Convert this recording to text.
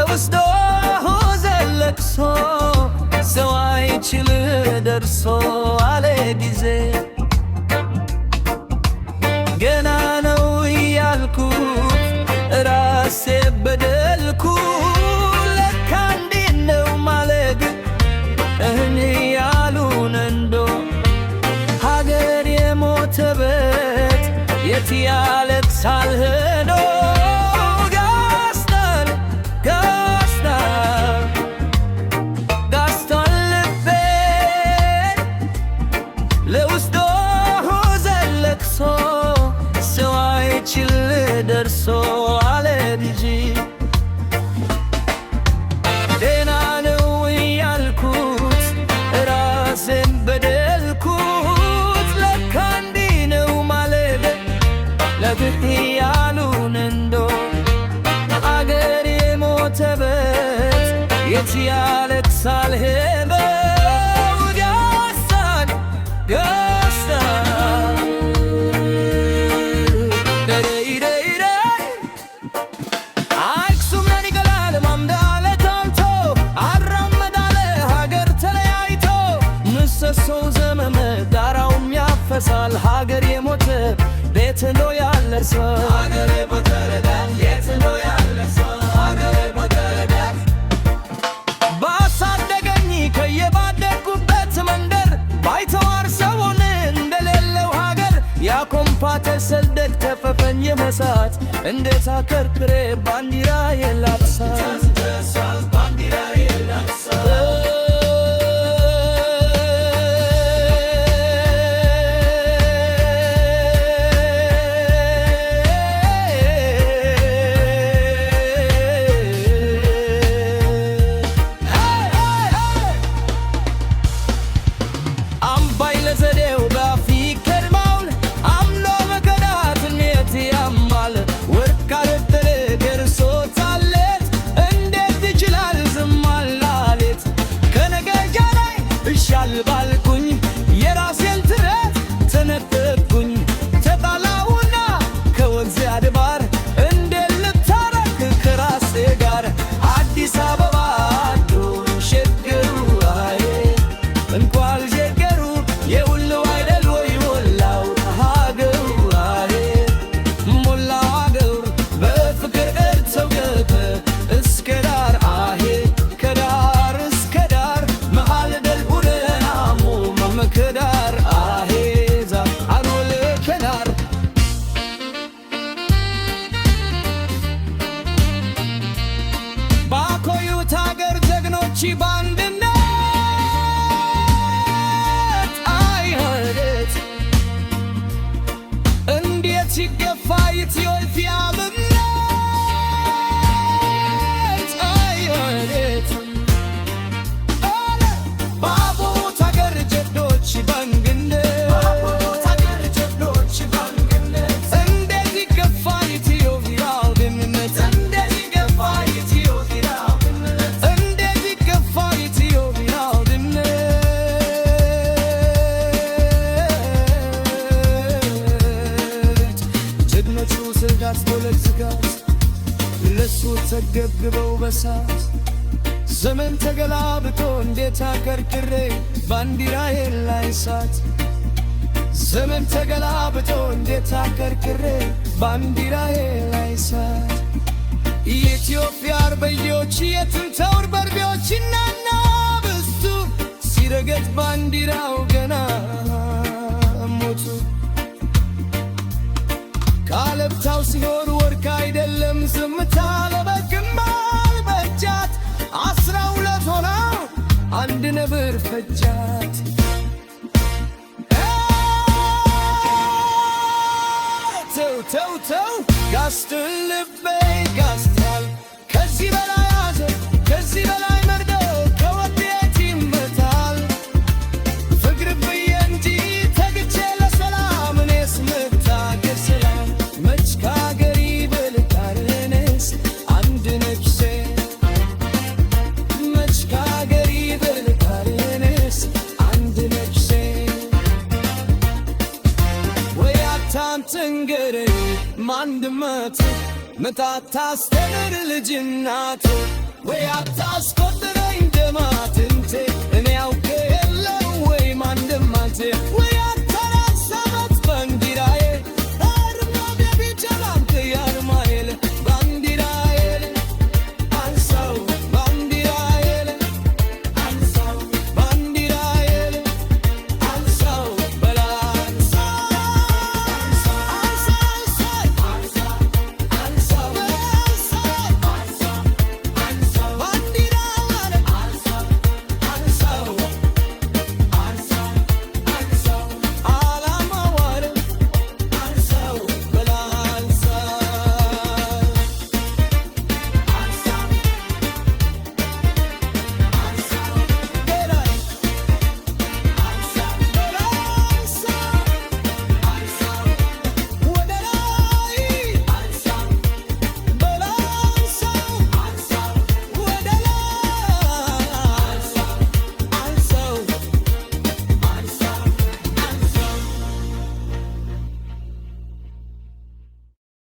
ለውስዶ ዘለቅሶ ሰው አይችል ደርሶ አለ ጊዜ ገና ነው ያልኩት ራሴ በደልኩ ለካ እንዲህ ነው ማለት እኔ ያሉን እንዶ ሀገር የሞተበት የት ያለቅሳል ሄዶ ጋስቷል ልቤ ለውስዶ ዘለቅሶ ሰው አይችል ደርሶ አለ ልጅ ደህና ነው ያልኩት ራሴን በደልኩት ለካ እንዲህ ነው ማለት ለግድ ያሉን እንዶ አገር የሞተበት የት ያለቅሳል ሄዶ ሳል ሀገር የሞተ ቤት ነው ያለሰ ሀገር የሞተ ቤት ነው ያለሰ ሀገር የሞተ ባሳደገኝ ከየባደግኩበት መንደር ባይተዋር ሰውን እንደሌለው ሀገር ያኮምፓተ ሰልደግ ተፈፈኝ መሳት እንዴት አከርክሬ ባንዲራ የላብሳት ባንዲራ የላብሳት ባልኩኝ የራሴን ትረት ተነጠቅኩኝ ተጣላውና ከወንዝ አድባር እንዴት ልታረቅ ከራሴ ጋር አዲስ አበባ ዱን ሸገሩ አይ እንኳን ሸገሩ የሁሉ አይደል ወይ ሞላው ሀገሩ አይ ሞላው ሀገሩ በፍቅር እርተው ገበ እስከ ዳር አይ ከዳር እስከ ዳር መሃል ከዳር አሄዛ አኖለ ከዳር ባኮዩት ሀገር ጀግኖች ባንድነት አይህደት እንዴት ሲገፋ ኢትዮጵያ ለሱ ተገብግበው በሳት ዘመን ተገላብጦ እንዴት አከርክሬ ባንዲራዬ ላይ ሳት ዘመን ተገላብጦ እንዴት አከርክሬ ባንዲራዬ ላይ ሳት የኢትዮጵያ አርበኞች የጥንታውር በርቢዎችና ናብስቱ ሲረገጥ ባንዲራው ገና ሞቱ ካለብታው ሲሆን ወርቅ አይደለም ዝምታ ለበግማል በጃት 12 ሆና አንድ ነብር ፈጃት ተው ተው ተው ጋስቷል ልቤ ጋስቷል ከዚህ በላይ ያዘ ከዚህ በላይ መርዶ ከወዴት ይመታል ፍቅር ብዬ እንጂ ተግቼ ለሰላም እኔስ መታገል ሰላም መች ከሀገር ይበልጣል እኔስ አንድ ነፍሴ መች ከሀገር ይበልጣል እኔስ አንድ ነፍሴ ወይ አታንትንገረኝ ማንድመት መታታስተምር ልጅናት ወይ አታስቆጥር